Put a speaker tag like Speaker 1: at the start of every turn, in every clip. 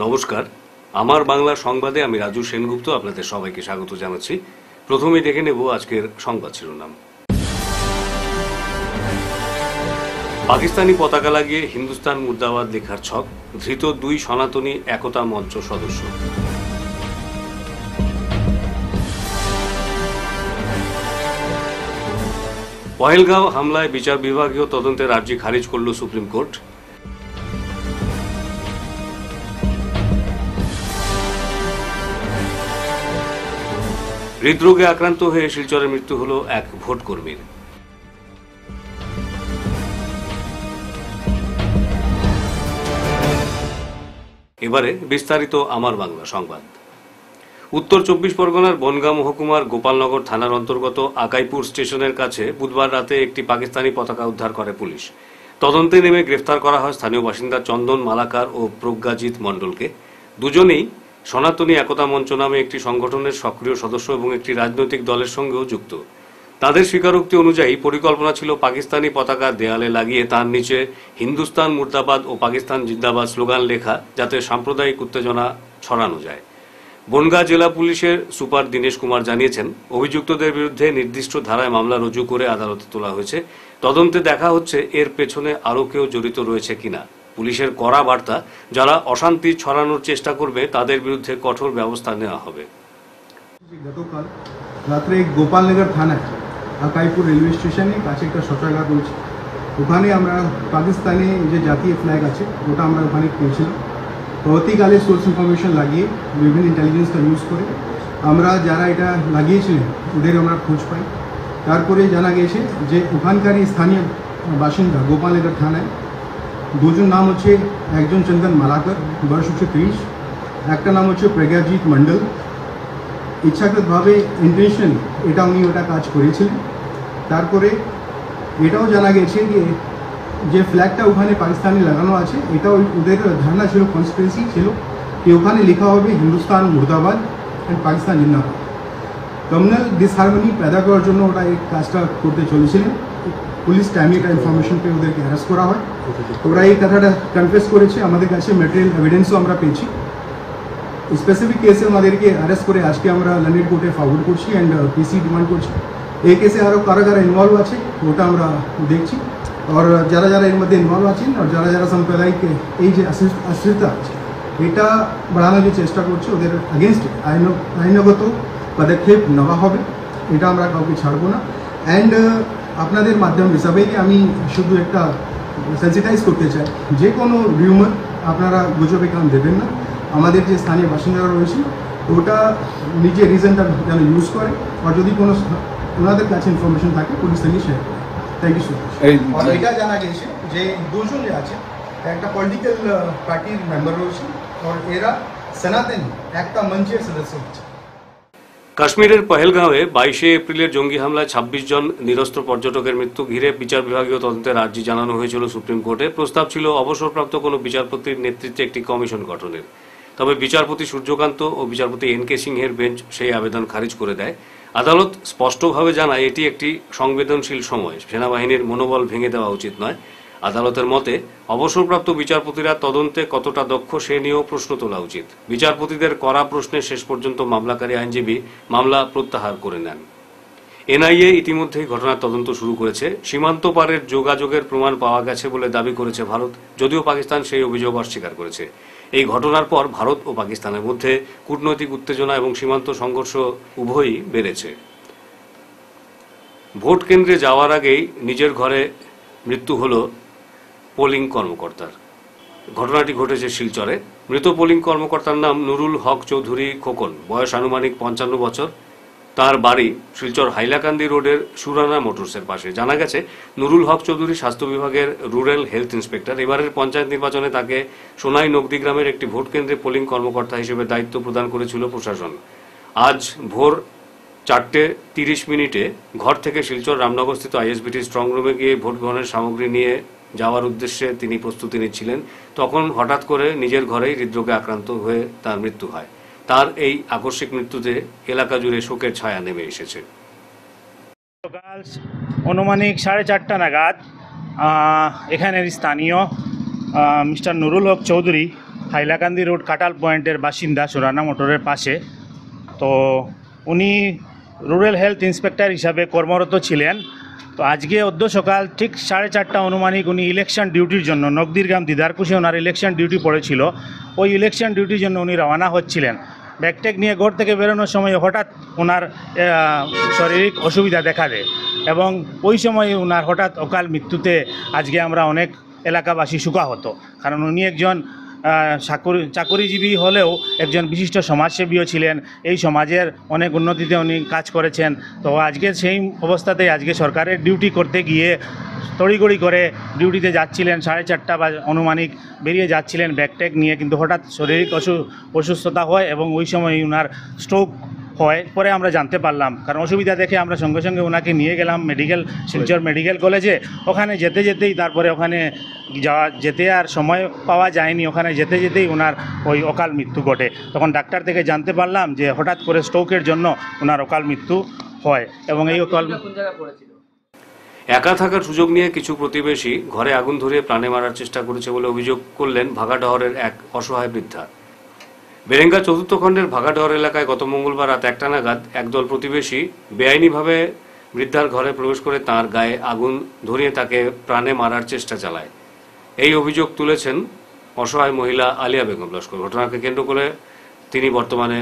Speaker 1: নমস্কার, আমার বাংলা সংবাদে আমি রাজু সেনগুপ্ত আপনাদের সবাইকে স্বাগত জানাচ্ছি। প্রথমেই দেখে নেব আজকের সংবাদ শিরোনাম। পাকিস্তানি পতাকা লাগিয়ে হিন্দুস্তান মুর্দাবাদ লেখার ছক, ধৃত 2 সনাতনী একতা মঞ্চ সদস্য। পহেলগাঁও হামলায় বিচার বিভাগীয় তদন্তের আর্জি খারিজ করল সুপ্রিম কোর্ট। হৃদরোগে আক্রান্ত হয়ে শিলচরে মৃত্যু হল এক ভোট কর্মীর। এবারে বিস্তারিত আমার বাংলা সংবাদ। উত্তর 24 পরগনার বনগাঁ মহকুমার গোপালনগর থানার অন্তর্গত আকাইপুর স্টেশনের কাছে বুধবার রাতে একটি পাকিস্তানি পতাকা উদ্ধার করে পুলিশ। তদন্তে নেমে গ্রেফতার করা হয় স্থানীয় বাসিন্দা চন্দন মালাকার ও প্রজ্ঞাজিৎ মণ্ডলকে। দুজনেই সনাতনী একতা মঞ্চ নামে একটি সংগঠনের সক্রিয় সদস্য এবং একটি রাজনৈতিক দলের সঙ্গেও যুক্ত। তাদের স্বীকারোক্তি অনুযায়ী পরিকল্পনা ছিল পাকিস্তানি পতাকা দেয়ালে লাগিয়ে তার নিচে হিন্দুস্তান মুর্দাবাদ ও পাকিস্তান জিন্দাবাদ স্লোগান লেখা, যাতে সাম্প্রদায়িক উত্তেজনা ছড়ানো যায়। বনগাঁ জেলা পুলিশের সুপার দীনেশ কুমার জানিয়েছেন, অভিযুক্তদের বিরুদ্ধে নির্দিষ্ট ধারায় মামলা রুজু করে আদালতে তোলা হয়েছে। তদন্তে দেখা হচ্ছে এর পেছনে আরও কেউ জড়িত রয়েছে কিনা। পুলিশের কড়া বার্তা, যারা অশান্তি ছড়ানোর চেষ্টা করবে তাদের বিরুদ্ধে কঠোর ব্যবস্থা নেওয়া হবে।
Speaker 2: গতকাল রাত্রে গোপালনগর থানায় আকাইপুর রেলওয়ে স্টেশনে কাছে একটা শৌচাগার রয়েছে, ওখানে আমরা পাকিস্তানি যে জাতীয় ফ্ল্যাগ আছে ওটা আমরা ওখানে পেয়েছিলাম। পরবর্তীকালে সোর্স ইনফরমেশন লাগিয়ে বিভিন্ন ইন্টেলিজেন্সটা ইউজ করে আমরা যারা এটা লাগিয়েছিলেন ওদের আমরা খোঁজ পাই। তারপরে জানা গেছে যে ওখানকারই স্থানীয় বাসিন্দা গোপালনগর থানায় দুজন নাম হচ্ছে, একজন চন্দন মালাকর, বয়স হচ্ছে 30, একটা নাম হচ্ছে প্রজ্ঞাজিৎ মণ্ডল। ইচ্ছাকৃতভাবে ইন্টেনশনালি এটা উনি ওটা কাজ করেছিলেন। তারপরে এটাও জানা গেছে যে ফ্ল্যাগটা ওখানে পাকিস্তানি লাগানো আছে, এটা ওদের ধারণা ছিল, কনস্পিরেসি ছিল कि ওখানে লেখা হবে হিন্দুস্তান মুর্দাবাদ অ্যান্ড পাকিস্তান জিন্দাবাদ। কমিউনাল ডিসহারমনি पैदा করার জন্য ওটা এই কাজটা করতে চলেছিলেন। পুলিশ টাইমে এটা ইনফরমেশন পেয়ে ওদেরকে অ্যারেস্ট করা হয়। ওরা এই কথাটা কনফেস করেছে, আমাদের কাছে ম্যাটেরিয়াল এভিডেন্সও আমরা পেয়েছি। স্পেসিফিক কেসে আমাদেরকে অ্যারেস্ট করে আজকে আমরা লন্ডন কোর্টে ফরওয়ার্ড করছি অ্যান্ড পিসি ডিমান্ড করছি। এই কেসে আরও কারা কারা ইনভলভ আছে ওটা আমরা দেখছি, আর যারা যারা এর মধ্যে ইনভলভ আছেন আর যারা যারা সাম্প্রদায়িক এই যে অস্থিরতা আছে এটা বাড়ানোর যে চেষ্টা করছে ওদের আগেনস্ট আইনগত পদক্ষেপ নেওয়া হবে, এটা আমরা কাউকে ছাড়বো না। অ্যান্ড আপনাদের মাধ্যম হিসাবে আমি শুধু একটা সেন্সিটাইজ করতে চাই, যে কোনো রিউমার আপনারা গুজবে কান দেবেন না। আমাদের যে স্থানীয় বাসিন্দারা রয়েছে ওটা নিজের রিজনটা যেন ইউজ করে, আর যদি কোনো ওনাদের কাছে ইনফরমেশন থাকে পুলিশ থেকে শেয়ার করে। Thank you so much. আর এটা জানা গেছে যে দুজন যে আছে একটা পলিটিক্যাল পার্টির মেম্বার রয়েছে আর এরা সনাতনী একটা মঞ্চের সদস্য হচ্ছে।
Speaker 1: কাশ্মীরের পহেলগাঁওয়ে 22 এপ্রিলের জঙ্গি হামলায় 26 জন নিরস্ত্র পর্যটকের মৃত্যু ঘিরে বিচার বিভাগীয় তদন্তের আর্জি জানানো হয়েছিল সুপ্রিম কোর্টে। প্রস্তাব ছিল অবসরপ্রাপ্ত কোনো বিচারপতির নেতৃত্বে একটি কমিশন গঠনের। তবে বিচারপতি সূর্যকান্ত ও বিচারপতি এন কে সিংহের বেঞ্চ সেই আবেদন খারিজ করে দেয়। আদালত স্পষ্টভাবে জানায় এটি একটি সংবেদনশীল সময়, সেনাবাহিনীর মনোবল ভেঙে দেওয়া উচিত নয়। আদালতের মতে অবসরপ্রাপ্ত বিচারপতিরা তদন্তে কতটা দক্ষ সে নিয়েও প্রশ্ন তোলা উচিত। বিচারপতিদের কড়া প্রশ্নে শেষ পর্যন্ত মামলাকারী আইনজীবী মামলা প্রত্যাহার করে নেন। এনআইএ ইতিমধ্যেই ঘটনার তদন্ত শুরু করেছে। সীমান্ত পারের যোগাযোগের প্রমাণ পাওয়া গেছে বলে দাবি করেছে ভারত, যদিও পাকিস্তান সেই অভিযোগ অস্বীকার করেছে। এই ঘটনার পর ভারত ও পাকিস্তানের মধ্যে কূটনৈতিক উত্তেজনা এবং সীমান্ত সংঘর্ষ উভয়ই বেড়েছে। ভোট কেন্দ্রে যাওয়ার আগেই নিজের ঘরে মৃত্যু হল পোলিং কর্মকর্তার। ঘটনাটি ঘটেছে শিলচরে। মৃত পোলিং কর্মকর্তার নাম নুরুল হক চৌধুরী খোকন, বয়স আনুমানিক 55 বছর। তার বাড়ি শিলচর হাইলাকান্দি রোডের সুরানা মোটরসের পাশে। জানা গেছে, নুরুল হক চৌধুরী স্বাস্থ্য বিভাগের রুরাল হেলথ ইন্সপেক্টর। এবারের পঞ্চায়েত নির্বাচনে তাকে সোনাই নগদি গ্রামের একটি ভোট কেন্দ্রে পোলিং কর্মকর্তা হিসেবে দায়িত্ব প্রদান করেছিল প্রশাসন। আজ ভোর 4:30 ঘর থেকে শিলচর রামনগরস্থিত আইএসবিটি স্ট্রং রুমে গিয়ে ভোট গ্রহণের সামগ্রী নিয়ে যাওয়ার উদ্দেশ্যে তিনি প্রস্তুতি নিচ্ছিলেন। তখন হঠাৎ করে নিজের ঘরেই হৃদরোগে আক্রান্ত হয়ে তার মৃত্যু হয়। তার এই আকস্মিক মৃত্যুতে এলাকা জুড়ে শোকের ছায়া নেমে এসেছে।
Speaker 3: সকাল অনুমানিক 4:30 নাগাদ এখানের স্থানীয় মিস্টার নুরুল হক চৌধুরী হাইলাকান্দি রোড কাটাল পয়েন্টের বাসিন্দা সুরানা মোটরের পাশে। তো উনি রুরাল হেলথ ইন্সপেক্টর হিসাবে কর্মরত ছিলেন। তো আজকে অদ্য সকাল ঠিক 4:30 অনুমানিক উনি ইলেকশন ডিউটির জন্য নগদিরগ্রাম দিদারকুশে ওনার ইলেকশন ডিউটি পড়েছিল। ওই ইলেকশন ডিউটির জন্য উনি রওনা হচ্ছিলেন। ব্যাগটেক নিয়ে ঘর থেকে বেরোনোর সময় হঠাৎ ওনার শারীরিক অসুবিধা দেখা দেয় এবং ওই সময় ওনার হঠাৎ অকাল মৃত্যুতে আজকে আমরা অনেক এলাকাবাসী শোকাহত। কারণ উনি একজন চাকরিজীবী হলেও একজন বিশিষ্ট সমাজসেবীও ছিলেন। এই সমাজের অনেক উন্নতিতে উনি কাজ করেছেন। তো আজকে সেই অবস্থাতেই আজকে সরকারের ডিউটি করতে গিয়ে তড়িগড়ি করে ডিউটিতে যাচ্ছিলেন, 4:30 বা অনুমানিক বেরিয়ে যাচ্ছিলেন ব্যাগট্যাগ নিয়ে, কিন্তু হঠাৎ শারীরিক অসুস্থতা হয় এবং ওই সময় ওনার স্ট্রোক হয়। পরে আমরা জানতে পারলাম, কারণ অসুবিধা দেখে আমরা সঙ্গে সঙ্গে ওনাকে নিয়ে গেলাম শিলচর মেডিকেল কলেজে। ওখানে যেতেই তারপরে ওখানে যেতে আর সময় পাওয়া যায়নি। ওখানে যেতেই ওনার ওই অকাল মৃত্যু ঘটে। তখন ডাক্তার থেকে জানতে পারলাম যে হঠাৎ করে স্ট্রোকের জন্য ওনার অকাল মৃত্যু হয় এবং এই অকাল
Speaker 1: একা থাকার সুযোগ নিয়ে কিছু প্রতিবেশী ঘরে আগুন ধরিয়ে প্রাণে মারার চেষ্টা করেছে বলে অভিযোগ করলেন ভাগাডহরের এক অসহায় বৃদ্ধা। বেরেঙ্গা চতুর্থ খণ্ডের ভাগাডহর এলাকায় গত মঙ্গলবার রাত 1টা নাগাদ একদল প্রতিবেশী বেআইনিভাবে বৃদ্ধার ঘরে প্রবেশ করে তার গায়ে আগুন ধরিয়ে তাকে প্রাণে মারার চেষ্টা চালায়। এই অভিযোগ তুলেছেন অসহায় মহিলা আলিয়া বেগম লস্কর। ঘটনাকে কেন্দ্র করে তিনি বর্তমানে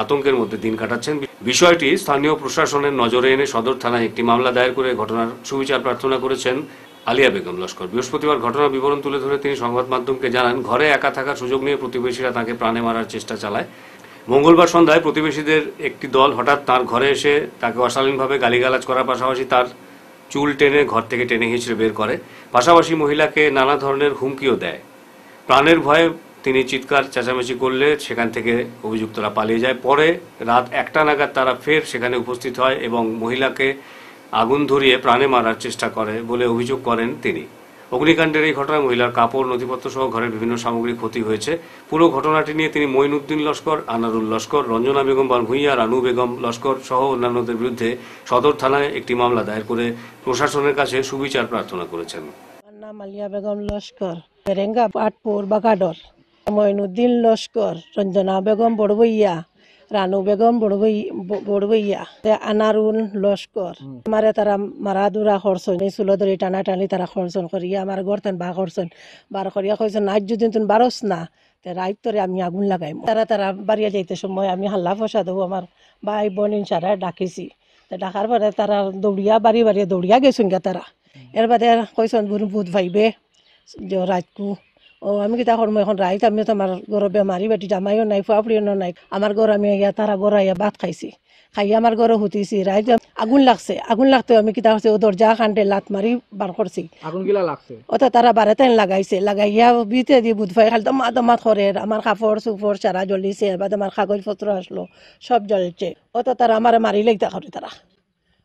Speaker 1: আতঙ্কের মধ্যে দিন কাটাচ্ছেন। বিষয়টি স্থানীয় প্রশাসনের নজরে এনে সদর থানায় একটি মামলা দায়ের করে ঘটনার সুবিচার প্রার্থনা করেছেন আলিয়া বেগম লস্কর। বৃহস্পতিবার ঘটনার বিবরণ তুলে ধরে তিনি সংবাদ মাধ্যমকে জানান, ঘরে একা থাকার সুযোগ নিয়ে প্রতিবেশীরা তাকে প্রাণে মারার চেষ্টা চালায়। মঙ্গলবার সন্ধ্যায় প্রতিবেশীদের একটি দল হঠাৎ তার ঘরে এসে তাকে অশালীনভাবে গালিগালাজ করার পাশাপাশি তার চুল টেনে ঘর থেকে টেনে হিঁচড়ে বের করে। পাশাপাশি মহিলাকে নানা ধরনের হুমকিও দেয়। প্রাণের ভয়ে তিনি চিৎকার চেঁচামেচি করলে সেখান থেকে অভিযুক্তরা পালিয়ে যায়। পরে রাত 1টা নাগাদ তারা ফের সেখানে উপস্থিত হয় এবং মহিলাকে আগুন ধরিয়ে প্রাণে মারার চেষ্টা করে বলে অভিযোগ করেন তিনি। অগ্নিকাণ্ডের এই ঘটনায় মহিলার কাপড়, নথিপত্র সহ ঘরের বিভিন্ন সামগ্রী ক্ষতি হয়েছে। পুরো ঘটনাটি নিয়ে তিনি মঈনুদ্দিন লস্কর, আনারুল লস্কর, রঞ্জনা বেগম ভূঁইয়া, রানু বেগম লস্কর সহ অন্যান্যদের বিরুদ্ধে সদর থানায় একটি মামলা দায়ের করে প্রশাসনের কাছে সুবিচার প্রার্থনা করেছেন।
Speaker 4: আমার নাম আলিয়া বেগম লস্কর, বেরেঙ্গা পাটপুর বাগাডর। মঈনুদ্দিন লস্কর, রঞ্জনা বেগম বড়বইয়া, রানু বেগম বড়বইয়া, আনারুল লস্কর। আমারে তারা মারাদুরা খরচন, এই চুলো ধরে টানা টানি তারা খরচন করিয়া আমার ঘর তেন বা খরচন বার করিয়া কইছেন, আজ যদি তুমি বারস না রাইত তোরে আমি আগুন লাগাইম। তারা বাড়িয়া যাইতে সময় আমি হাল্লা ফসা দেবো আমার ভাই বোন ইনসারা ডাকিছি। ডাকার পরে তারা দৌড়িয়া বাড়ি দৌড়িয়া গেছুন গা। তারা এর বাদে কইছেন ভূত ভাইবে যে রাতকু আমি কিতা করবো এখন রাইত। আমি তো আমার ঘর বেমারি বেটি জামাইও নাই, ফুয়াফুড়িও নাই। আমার ঘর আমি তারা ঘর আইয়া ভাত খাইছি, খাইয়া আমার ঘরে হুতিছি। রাইত আগুন লাগতে আমি কিতা করছি, ও দরজা খান্ডে লাত মারি বার করছি।
Speaker 5: আগুন গিলা লাগছে
Speaker 4: ওটা তারা বারেতেন লাগাইয়া বিতে দিয়ে বুধ ভাই খালি দমা করে আমার কাপড় চুপড় সারা জ্বলিছে। এবার আমার কাগজ পত্র আসলো, সব জ্বলছে। ওটা তারা আমার মারি লাইতা করে। তারা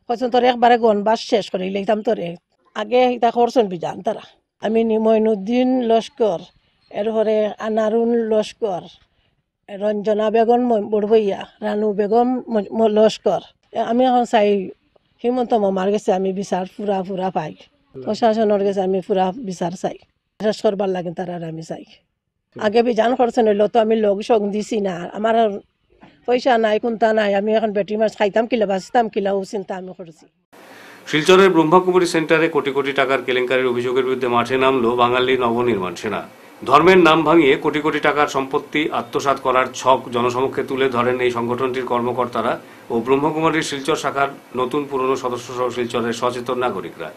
Speaker 4: কইছেন তোর একবারে গনবাস শেষ করে লাইতাম তোরে। আগে ইতা করছেন বিজান তারা। আমি মঈনুদ্দিন লস্কর, এরপরে আনারুল লস্কর, রঞ্জনা বেগম বড়বইয়া, রানু বেগম লস্কর। আমি এখন চাই হিমন্ত মামার গেছে আমি বিচার পুরা পাই। প্রশাসনের গেছে আমি পুরা বিচার চাই, শেষ করবার লাগে তারা আমি চাই। আগে বিজান করছেন হইলো তো আমি লগ সগ দিছি না, আমার পয়সা নাই কোনটা নাই। আমি এখন বেটি মাছ খাইতাম কিলা বাঁচতাম কিলা ও চিন্তা আমি করছি।
Speaker 1: শিলচরের ব্রহ্মাকুমারী সেন্টারে কোটি কোটি টাকার কেলেঙ্কারির অভিযোগের বিরুদ্ধে মাঠে নামলো বাঙালি নবনির্মাণ সেনা। ধর্মের নাম ভাঙিয়ে কোটি কোটি টাকার সম্পত্তি আত্মসাৎ করার ছক জনসমক্ষে তুলে ধরেন এই সংগঠনটির কর্মকর্তারা ও ব্রহ্মকুমারীর শিলচর শাখার নতুন পুরনো সদস্য সহ শিলচরের সচেতন নাগরিকরা।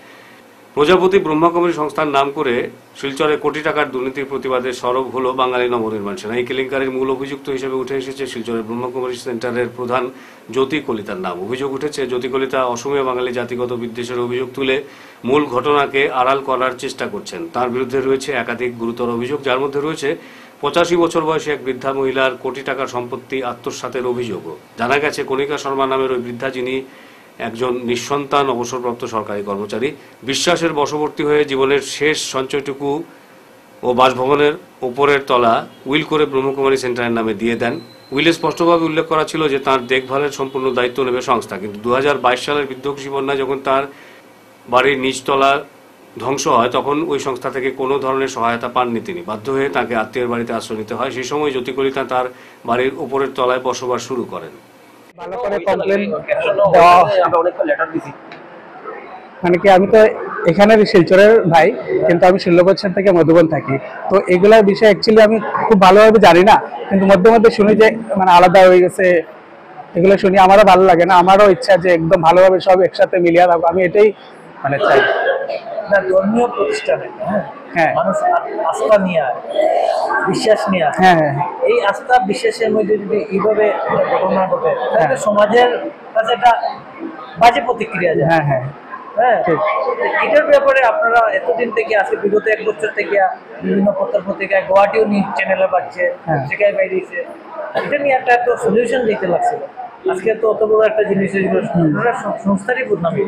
Speaker 1: প্রজাপতি ব্রহ্মকুমারী সংস্থার নাম করে শিলচরে কোটি টাকার দুর্নীতির প্রতিবাদে সরব হলো বাঙালি নবনির্মাণ সেনা। এই কেলেঙ্কারির মূল অভিযুক্ত হিসেবে উঠে এসেছে শিলচরের ব্রহ্মকুমারী সেন্টারের প্রধান জ্যোতি কলিতার নাম। অভিযোগ উঠেছে জ্যোতি কলিতা অসমীয়া বাঙালি জাতিগত বিদ্বেষের অভিযোগ তুলে মূল ঘটনাকে আড়াল করার চেষ্টা করছেন। তার বিরুদ্ধে রয়েছে একাধিক গুরুতর অভিযোগ, যার মধ্যে রয়েছে 85 বছর বয়সী এক বৃদ্ধা মহিলার কোটি টাকার সম্পত্তি আত্মসাতের অভিযোগও। জানা গেছে কণিকা শর্মা নামের ওই বৃদ্ধা, যিনি একজন নিঃসন্তান অবসরপ্রাপ্ত সরকারি কর্মচারী, বিশ্বাসের বশবর্তী হয়ে জীবনের শেষ সঞ্চয়টুকু ও বাসভবনের ওপরের তলা উইল করে ব্রহ্মকুমারী সেন্টারের নামে দিয়ে দেন। উইলে স্পষ্টভাবে উল্লেখ করা ছিল যে তার দেখভালের সম্পূর্ণ দায়িত্ব নেবে সংস্থা। কিন্তু 2022 সালের বিধ্বংসী বন্যায় যখন তার বাড়ির নিচতলা ধ্বংস হয় তখন ওই সংস্থা থেকে কোনো ধরনের সহায়তা পাননি তিনি। বাধ্য হয়ে তাকে আত্মীয়ের বাড়িতে আশ্রয় নিতে হয়। সেই সময় জ্যোতি কলিতা তার বাড়ির উপরের তলায় বসবাস শুরু করেন।
Speaker 5: ভালো করে কমপ্লেন দেওয়া, মানে কি আমি তো এখানের শিলচরের ভাই, কিন্তু আমি শিল্লবচ্ছন থেকে মধুবন থাকি। তো এগুলোর বিষয়ে অ্যাকচুয়ালি আমি খুব ভালোভাবে জানি না, কিন্তু মধ্যে মধ্যে শুনি যে মানে আলাদা হয়ে গেছে। এগুলো শুনি আমারও ভালো লাগে না। আমারও ইচ্ছা যে একদম ভালোভাবে সব একসাথে মিলিয়ে থাকবো, আমি এটাই মানে চাই।
Speaker 6: ধর্মীয় প্রতিষ্ঠানে
Speaker 5: হ্যাঁ
Speaker 6: মানুষ আস্থা নিয়ে, বিশ্বাস নিয়ে,
Speaker 5: হ্যাঁ হ্যাঁ
Speaker 6: এই আস্থা বিশ্বাসের মধ্যে যদি এইভাবে ঘটনা ঘটে তাহলে সমাজের কাছে একটা বাজে প্রতিক্রিয়া যায়।
Speaker 5: হ্যাঁ হ্যাঁ
Speaker 6: হ্যাঁ,
Speaker 5: ঠিক।
Speaker 6: এটার ব্যাপারে আপনারা এতদিন থেকে আজকে বিগত 1 বছর থেকে বিভিন্ন পত্রিকায় গুয়াহাটিও নিউজ চ্যানেলে পাচ্ছে, পত্রিকায় বাইরেছে, এটা নিয়ে একটা তো সলিউশন দিতে লাগছিল। আজকে তো অত বড় একটা জিনিস সংস্থারই বদনামি।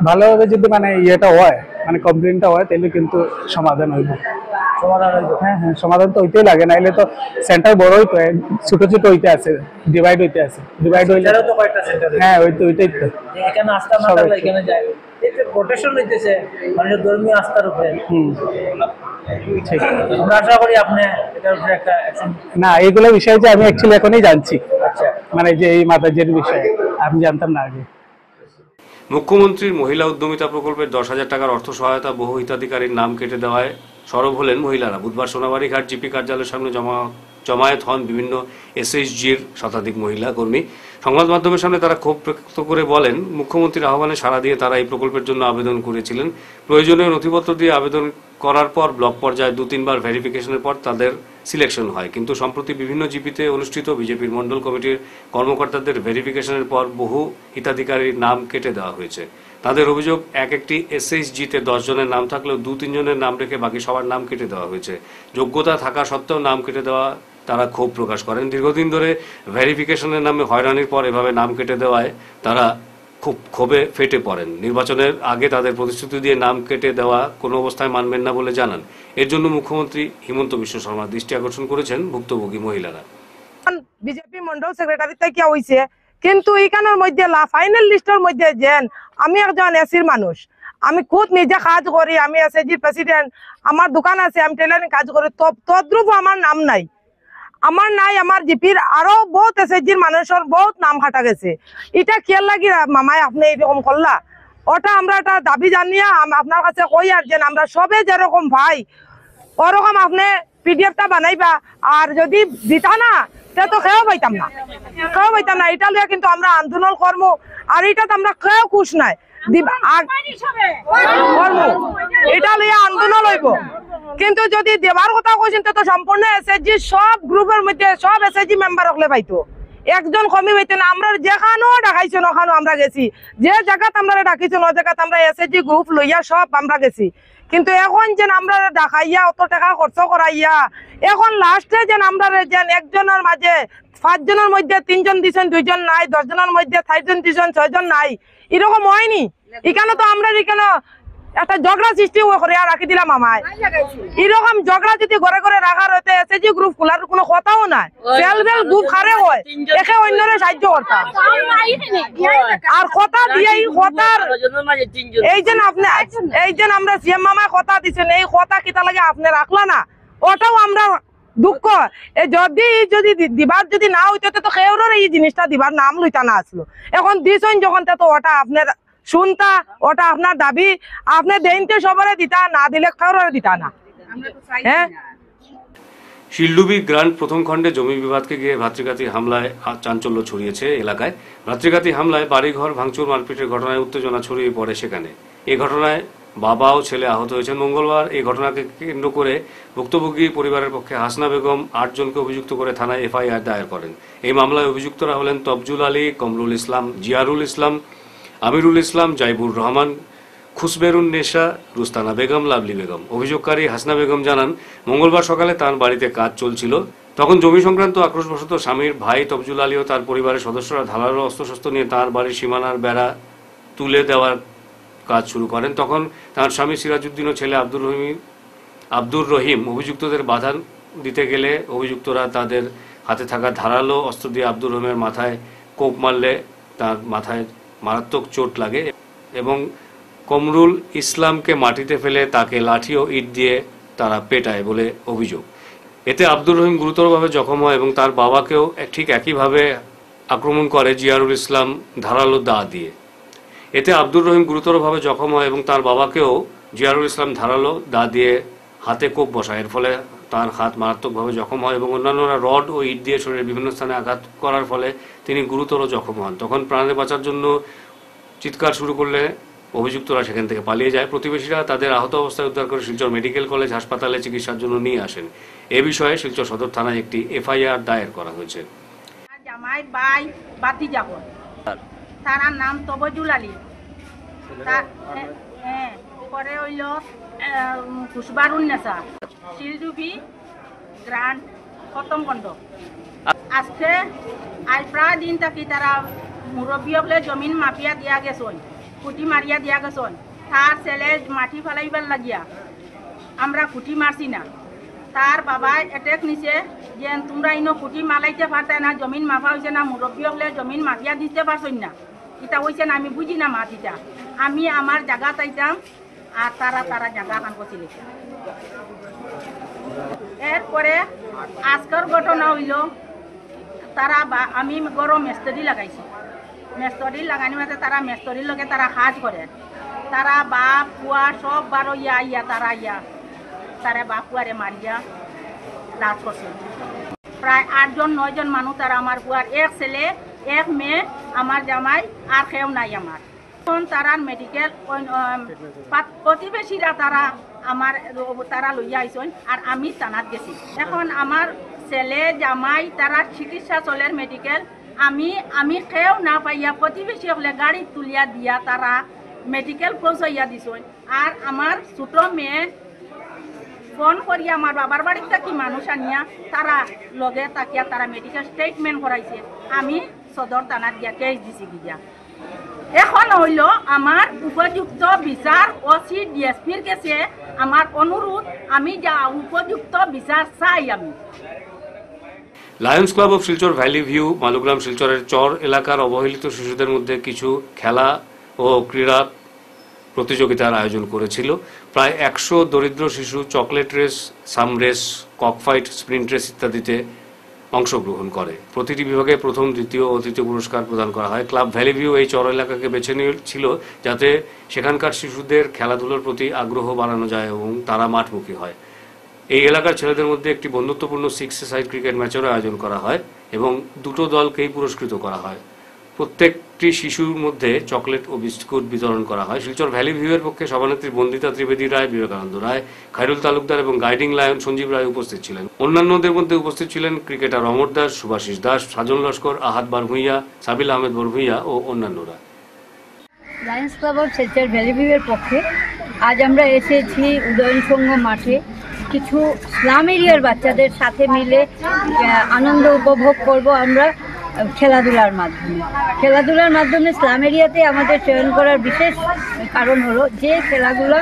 Speaker 5: ভালোভাবে যদি মানে ইয়েটা হয়, মানে কমপ্লেনটা হয়, তাহলে কিন্তু সমাধান হইব।
Speaker 6: সমাধান হইব।
Speaker 5: হ্যাঁ হ্যাঁ, সমাধান তো হইতেই লাগে, নাইলে তো সেন্টার বড় হইতো, ছোট ছোট হইতে আছে, ডিভাইড হইতে আছে। ডিভাইড হইলে
Speaker 6: এটারও তো কয়েকটা সেন্টার,
Speaker 5: হ্যাঁ ওইটাই তো।
Speaker 6: যে এখানে আস্থা না থাকলে এখানে যায়, এতে প্রোটেকশন হইতেছে মানুষের ধর্মীয় আস্থার উপরে।
Speaker 5: ঠিক।
Speaker 6: আমরা আশা করি আপনি এটার উপরে একটা অ্যাকশন।
Speaker 5: না, এইগুলো বিষয়ে যে আমি অ্যাকচুয়ালি এখনই জানছি,
Speaker 6: আচ্ছা,
Speaker 5: মানে যে এই মাতাজির বিষয়ে আমি জানতাম না আগে।
Speaker 1: মুখ্যমন্ত্রীর মহিলা উদ্যমিতা প্রকল্পের 10,000 টাকার অর্থ সহায়তা বহু হিতাধিকারীর নাম কেটে দেওয়ায় সরব হলেন মহিলারা। বুধবার সোনাবাড়ি ঘাট জিপি কার্যালয়ের সামনে জমায়েত হন বিভিন্ন এসএইচজির শতাধিক মহিলা কর্মী। সংবাদ মাধ্যমের সামনে তারা ক্ষোভ ব্যক্ত করে বলেন, মুখ্যমন্ত্রীর আহ্বানে সাড়া দিয়ে তারা এই প্রকল্পের জন্য আবেদন করেছিলেন। প্রয়োজনীয় নথিপত্র দিয়ে আবেদন করার পর ব্লক পর্যায়ে 2-3 বার ভেরিফিকেশনের পর তাদের সিলেকশন হয়। কিন্তু সম্প্রতি বিভিন্ন জিপিতে অনুষ্ঠিত বিজেপির মণ্ডল কমিটির কর্মকর্তাদের ভেরিফিকেশনের পর বহু হিতাধিকারীর নাম কেটে দেওয়া হয়েছে। তাদের অভিযোগ, একটি এসএইচজিতে 10 জনের নাম থাকলেও 2-3 জনের নাম রেখে বাকি সবার নাম কেটে দেওয়া হয়েছে। যোগ্যতা থাকা সত্ত্বেও নাম কেটে দেওয়া তারা ক্ষোভ প্রকাশ করেন। দীর্ঘদিন ধরে ভেরিফিকেশনের নামে হয়রানির পর এভাবে নাম কেটে দেওয়ায় তারা খুব ক্ষোভে ফেটে পড়েন। নির্বাচনের আগে তাদের প্রতিশ্রুতি দিয়ে নাম কেটে দেওয়া কোনো অবস্থায় মানবেন না বলে জানান। এর জন্য মুখ্যমন্ত্রী হিমন্ত বিশ্ব শর্মা দৃষ্টি আকর্ষণ করেছেন ভুক্তভোগী মহিলারা।
Speaker 7: বিজেপি মন্ডল সেক্রেটারি থেকে হইছে, কিন্তু এইখানের মধ্যে ফাইনাল লিস্টের মধ্যে যেন আমি একজন এসির মানুষ, আমি খুদ নিজে কাজ করি, আমি এসএইচজির প্রেসিডেন্ট, আমার দোকান আছে, আমি টেলারিং কাজ করি, তদ্রুপ আমার নাম নাই। আমার জিপির আরো বহুত এসএইচজির মানুষের বহুত নাম কাটা গেছে। এটা খেয়াল লাগি মামাই আপনি এরকম করলা, ওটা আমরা একটা দাবি জানিয়ে আপনার কাছে কই আর যেন আমরা সবে যেরকম ভাই ওরকম আপনি পিডিএফটা বানাইবা। আর যদি দিতা না তো খেয়েও পাইতাম না, এটা লিয়ে কিন্তু আমরা আন্দোলন কর্ম, আর এটাতে আমরা কেউ খুশ নাই, এটা লিয়ে আন্দোলন হইব। কিন্তু যদি দেবার কথা কইছেন তো সম্পূর্ণ এসএইচজি সব গ্রুপের মধ্যে সব এসএইচজি মেম্বার হলে পাইতো, একজন কমি পাইতো না। আমরা যেখানেও ডাকাইছো ওখানে আমরা গেছি, যে জায়গাতে আমরা ডাকিছো ওই জায়গাতে আমরা এসএইচজি গ্রুপ লইয়া সব আমরা গেছি। কিন্তু এখন যেন আমরা ডাকাইয়া অত টাকা খরচ করাইয়া এখন লাস্টে যেন আমরা যেন একজনের মাঝে 5 জনের মধ্যে 3 জন দিচ্ছেন, 2 জন নাই, 10 জনের মধ্যে 4 জন দিচ্ছেন, 6 জন নাই, এরকম হয়নি। এখানে তো আমরা এখানে একটা ঝগড়া সৃষ্টি করে রাখি দিলাম আমায়। এরকম ঝগড়া যদি ঘরে ঘরে রাখার হইতে এসএইচজি গ্রুপ খোলার কোনো কথাও নাই, সেলফ হেল্প গ্রুপ খারে হয়, একে অন্যরে সাহায্য করতাম। আর কথা দিয়ে কথার এই যে আপনি এই যে আমরা সিএম মামায় কথা দিচ্ছেন, এই কথা কিতা লাগে আপনি রাখলা না, ওটাও আমরা দুঃখ। যদি দিবার যদি না হইতো তো কেউর এই জিনিসটা দিবার নাম লইতা না আসলো। এখন দিছেন যখন তো ওটা আপনার শুনতা, ওটা আপনার দাবি, আপনি দেনতে সবারে দিতা, না দিলে কারোর দিতা না। হ্যাঁ,
Speaker 1: শিলডুবি গ্রান্ট প্রথম খণ্ডে জমি বিবাদকে গিয়ে ভ্রাতৃঘাতী হামলায় চাঞ্চল্য ছড়িয়েছে এলাকায়। ভ্রাতৃঘাতী হামলায় বাড়িঘর ভাঙচুর মারপিটের ঘটনায় উত্তেজনা ছড়িয়ে পড়ে সেখানে। এই ঘটনায় বাবা ও ছেলে আহত হয়েছেন। মঙ্গলবার এই ঘটনাকে কেন্দ্র করে ভুক্তভোগী পরিবারের পক্ষে হাসনা বেগম 8 জনকে অভিযুক্ত করে থানায় এফআইআর দায়ের করেন। এই মামলায় অভিযুক্তরা হলেন তফজুল আলী, কমরুল ইসলাম, জিয়ারুল ইসলাম, আমিরুল ইসলাম, জাইবুর রহমান, খুসবেরুন নেশা, রুস্তানা বেগম, লাভলি বেগম। অভিযোগকারী হাসনা বেগম জানান, মঙ্গলবার সকালে তার বাড়িতে কাজ চলছিল, তখন জমি সংক্রান্ত আক্রোশবশত স্বামীর ভাই তফজুল আলী ও তার পরিবারের সদস্যরা ধারালো অস্ত্রশস্ত্র নিয়ে তাঁর বাড়ির সীমানার বেড়া তুলে দেওয়ার কাজ শুরু করেন। তখন তাঁর স্বামী সিরাজউদ্দিন ও ছেলে আব্দুর রহিম অভিযুক্তদের বাধা দিতে গেলে অভিযুক্তরা তাদের হাতে থাকা ধারালো অস্ত্র দিয়ে আব্দুর রহিমের মাথায় কোপ মারলে তার মাথায় মারাত্মক চোট লাগে এবং কমরুল ইসলামকে মাটিতে ফেলে তাকে লাঠি ও ইট দিয়ে তারা পেটায় বলে অভিযোগ। এতে আব্দুর রহিম গুরুতরভাবে জখম হয় এবং তার বাবাকেও ঠিক একইভাবে আক্রমণ করে জিয়ারুল ইসলাম ধারালো দা দিয়ে। এতে আব্দুর রহিম গুরুতরভাবে জখম হয় এবং তার বাবাকেও জিয়ারুল ইসলাম ধারালো দা দিয়ে হাতে কোপ বসায়। এর ফলে তার হাত মারাত্মকভাবে জখম হয় এবং অন্যান্যরা রড ও ইট দিয়ে শরীরের বিভিন্ন স্থানে আঘাত করার ফলে তিনি গুরুতর জখম হন। তখন প্রাণে বাঁচার জন্য চিৎকার শুরু করলে অভিযুক্তরা সেখান থেকে পালিয়ে যায়। প্রতিবেশীরা তাদের আহত অবস্থায় উদ্ধার করে শিলচর মেডিকেল কলেজ হাসপাতালে চিকিৎসার জন্য নিয়ে আসেন। এ বিষয়ে শিলচর সদর থানায় একটি এফআইআর দায়ের করা হয়েছে।
Speaker 8: জামাই বাই বাতি যাব তার নাম তবজুল আলী, পরে হইল কুশবারুন্নেসা, শিলডুবি গ্রান্ড খতমগণ্ড। আজকে আজ প্রায় দিন থাকি তারা মুরব্বী হলে জমিন মাফিয়া দিয়া গেছন, খুঁটি মারিয়া দিয়া গেছন। তার ছেলে মাটি ফেলাইবার লাগিয়া আমরা খুঁটি মারছি না। তার বাবাই এটেক নিছে যে তোমরা ইনো খুঁটি মালাইতে পারতে না, জমিন মাফা হয়েছে না, মুরব্বী হলে জমিন মাফিয়া দিতে পারছই না। এটা হয়েছে না, আমি বুঝি না মাটিটা। আমি আমার জায়গা চাইতাম আর তারা তারা জায়গা খান করছিল। এরপরে আজকের ঘটনা হইল তারা আমি গরম মেস্তরি লাগাইছি। মেস্তরি লাগানি মাঝে তারা মেস্তরির লগে তারা কাজ করে। তারা বাপ পুয়া সব বারো ইয়া তারা তারা বাপ পুয়ারে মারিয়া রাজ করছে। প্রায় 8 জন 9 জন মানুষ তারা আমার পুয়ার, এক ছেলে এক মেয়ে, আমার জামাই আর কেউ নাই আমার। এখন তারা মেডিকেল প্রতিবেশীরা তারা আমার তারা লইয়া আইসন আর আমি থানাত গেছি। এখন আমার ছেলে জামাই তারা চিকিৎসা চলের মেডিকেল, আমি কেউ না পাইয়া প্রতিবেশী হলে গাড়ি তুলিয়া দিয়া তারা মেডিকেল পৌঁছাইয়া দিছন। আর আমার ছোট মেয়ে ফোন করিয়া আমার বাবার বাড়ির থাকি মানুষ আনিয়া তারা লগে তাকিয়া তারা মেডিকেল স্টেটমেন্ট করাইছে। আমি সদর থানাত গিয়া কেস দিছি গিয়া। এখন হইল আমার উপযুক্ত বিচার ওসি ডিএসপির কাছে আমার অনুরোধ, আমি যা উপযুক্ত বিচার চাই। আমি
Speaker 1: Lions club of Silchar valley view Malugram শিলচরের চর এলাকার অবহেলিত শিশুদের মধ্যে কিছু খেলা ও ক্রীড়া প্রতিযোগিতার আয়োজন করেছিল। প্রায় 100 দরিদ্র শিশু চকলেট রেস, সাম রেস, ককফাইট, স্প্রিন্ট রেস ইত্যাদিতে অংশগ্রহণ করে। প্রতিটি বিভাগে প্রথম, দ্বিতীয় ও তৃতীয় পুরস্কার প্রদান করা হয়। ক্লাব ভ্যালি ভিউ এই চর এলাকাকে বেছে নিয়েছিল যাতে সেখানকার শিশুদের খেলাধুলার প্রতি আগ্রহ বাড়ানো যায় এবং তারা মাঠমুখী হয়। এই এলাকার ছেলেদের মধ্যে একটি বন্ধুত্বপূর্ণ 6-a-সাইড ক্রিকেট ম্যাচেরও আয়োজন করা হয় এবং 2টো দলকেই পুরস্কৃত করা হয়। প্রত্যেকটি শিশুর মধ্যে চকলেট ও বিস্কুট বিতরণ করা হয়। শিলচর ভ্যালি ভিউয়ের পক্ষে সভানেত্রী বন্দিতা ত্রিবেদী রায়, বিবেকানন্দ রায়, খায়রুল তালুকদার এবং গাইডিং লায়ন সঞ্জীব রায় উপস্থিত ছিলেন। অন্যান্যদের মধ্যে উপস্থিত ছিলেন ক্রিকেটার অমর দাস, সুভাষিস দাস, সাজন লস্কর, আহাদ বারভূঁইয়া, সাবিল আহমেদ বরভূঁইয়া ও অন্যান্যরা।
Speaker 9: Lions club of Silchar valley ভিউয়ের পক্ষে আজ আমরা এসেছি উদয়ন সংঘ মাঠে। কিছু স্লাম এরিয়ার বাচ্চাদের সাথে মিলে আনন্দ উপভোগ করব আমরা খেলাধুলার মাধ্যমে। স্লাম এরিয়াতে আমাদের চয়ন করার বিশেষ কারণ হলো যে খেলাধুলা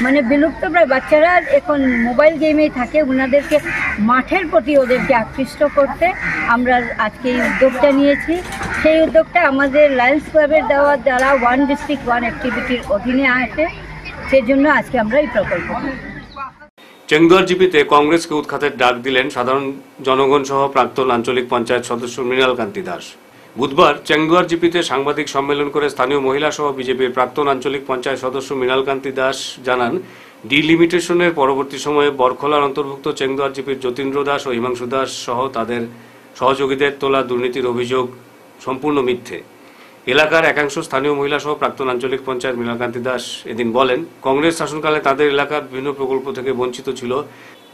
Speaker 9: মানে বিলুপ্ত প্রায় বাচ্চারা এখন মোবাইল গেমেই থাকে, ওনাদেরকে মাঠের প্রতি ওদেরকে আকৃষ্ট করতে আমরা আজকে এই উদ্যোগটা নিয়েছি। সেই উদ্যোগটা আমাদের লায়ন্স ক্লাবের দেওয়া দ্বারা 1 ডিস্ট্রিক্ট 1 অ্যাক্টিভিটির অধীনে আসে, সেজন্য আজকে আমরা এই প্রকল্প।
Speaker 1: চেংদুয়ার জিপিতে কংগ্রেসকে উৎখাতের ডাক দিলেন সাধারণ জনগণ সহ প্রাক্তন আঞ্চলিক পঞ্চায়েত সদস্য মৃণাল কান্তি দাস। বুধবার চেংদুয়ার জিপিতে সাংবাদিক সম্মেলন করে স্থানীয় মহিলা সহ বিজেপির প্রাক্তন আঞ্চলিক পঞ্চায়েত সদস্য মৃণাল কান্তি দাস জানান, ডিলিমিটেশনের পরবর্তী সময়ে বরখলার অন্তর্ভুক্ত চেংদুয়ার জিপির যতীন্দ্র দাস ও হিমাংশু দাস সহ তাদের সহযোগীদের তোলা দুর্নীতির অভিযোগ সম্পূর্ণ মিথ্যে। এলাকার একাংশ স্থানীয় মহিলা সহ প্রাক্তন আঞ্চলিক পঞ্চায়েত মৃণাল কান্তি দাস এদিন বলেন, কংগ্রেস শাসনকালে তাদের এলাকা বিভিন্ন প্রকল্প থেকে বঞ্চিত ছিল।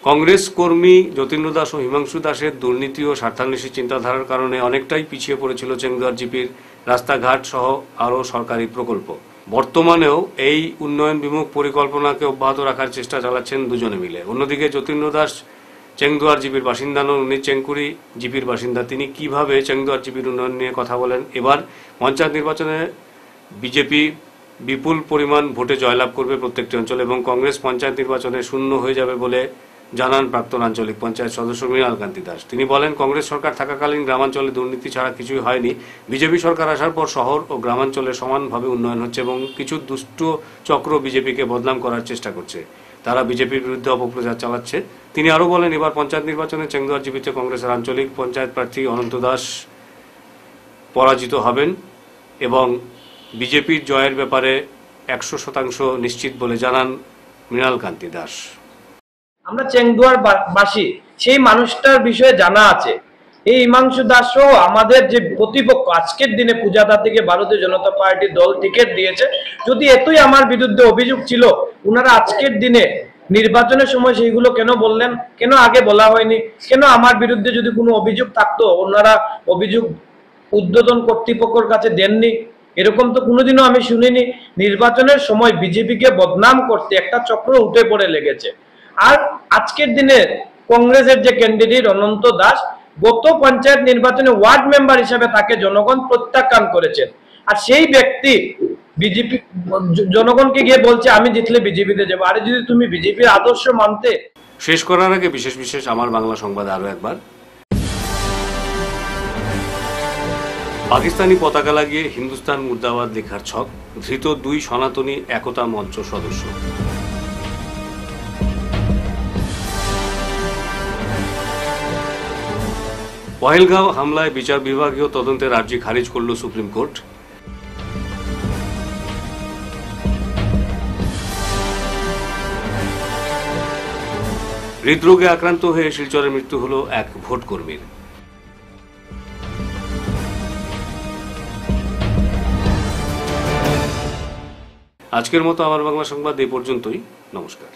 Speaker 1: কংগ্রেস কর্মী যতীন্দ্র দাস ও হিমাংশু দাসের দুর্নীতি ও স্বার্থান্বেষী চিন্তাধারার কারণে অনেকটাই পিছিয়ে পড়েছিল চেংদুয়ার জিপির রাস্তাঘাট সহ আরও সরকারি প্রকল্প। বর্তমানেও এই উন্নয়ন বিমুখ পরিকল্পনাকে অব্যাহত রাখার চেষ্টা চালাচ্ছেন দুজনে মিলে। অন্যদিকে যতীন্দ্র দাস চেংদুয়ার জিপির বাসিন্দা নন, উনি চেংকুরি জিপির বাসিন্দা। তিনি কিভাবে চেংদুয়ার জিপির উন্নয়ন নিয়ে কথা বলেন। এবার পঞ্চায়েত নির্বাচনে বিজেপি বিপুল পরিমাণ ভোটে জয়লাভ করবে প্রত্যেকটি অঞ্চলে এবং কংগ্রেস পঞ্চায়েত নির্বাচনে শূন্য হয়ে যাবে বলে জানান প্রাক্তন আঞ্চলিক পঞ্চায়েত সদস্য মৃণাল কান্তি দাস। তিনি বলেন, কংগ্রেস সরকার থাকাকালীন গ্রামাঞ্চলে দুর্নীতি ছাড়া কিছুই হয়নি। বিজেপি সরকার আসার পর শহর ও গ্রামাঞ্চলে সমানভাবে উন্নয়ন হচ্ছে এবং কিছু দুষ্ট চক্র বিজেপিকে বদনাম করার চেষ্টা করছে। তারা বিজেপির বিরুদ্ধে অপপ্রচার চালাচ্ছে। তিনি আরও বলেন, এবার পঞ্চায়েত নির্বাচনে চেংদুয়ার জিপিতে কংগ্রেসের আঞ্চলিক পঞ্চায়েত প্রার্থী অনন্ত দাস পরাজিত হবেন এবং বিজেপির জয়ের ব্যাপারে 100% নিশ্চিত বলে জানান মৃণাল কান্তি দাস।
Speaker 10: আমরা চেংদুয়ার বাসী সেই মানুষটার বিষয়ে জানা আছে। এই হিমাংশু দাস সহ আমাদের যে প্রতিপক্ষ আজকের দিনে পূজাদা থেকে ভারতীয় জনতা পার্টি দল টিকিট দিয়েছে, যদি এতই আমার বিরুদ্ধে অভিযোগ ছিল, ওনারা আজকের দিনে নির্বাচনের সময় সেইগুলো কেন বললেন? কেন আগে বলা হয়নি? কেন আমার বিরুদ্ধে যদি কোনো অভিযোগ থাকতো ওনারা অভিযোগ উদ্বোধন কর্তৃপক্ষের কাছে দেননি? এরকম তো কোনোদিনও আমি শুনিনি। নির্বাচনের সময় বিজেপিকে বদনাম করতে একটা চক্র উঠে পড়ে লেগেছে। আর আজকের দিনে কংগ্রেসের যে ক্যান্ডিডেট অনন্ত দাস, গত পঞ্চায়েত নির্বাচনে ওয়ার্ড মেম্বার হিসেবে তাকে জনগণ প্রত্যাখ্যান করেছেন। আর সেই ব্যক্তি বিজেপি জনগণকে গিয়ে বলছে আমি জিতলে বিজেপিতে যাবো। আরে যদি তুমি বিজেপির আদর্শ মানতে।
Speaker 1: শেষ করার আগে বিশেষ আমার বাংলা সংবাদ আরো একবার। পাকিস্তানি পতাকা লাগিয়ে হিন্দুস্তান মুর্দাবাদ লেখার ছক, ধৃত 2 সনাতনী একতা মঞ্চ সদস্য। পহেলগাঁও হামলায় বিচার বিভাগীয় তদন্তের আর্জি খারিজ করল সুপ্রিম কোর্ট। হৃদরোগে আক্রান্ত হয়ে শিলচরে মৃত্যু হল এক ভোট কর্মীর। আজকের মতো আমার বাংলা সংবাদ এই পর্যন্তই। নমস্কার।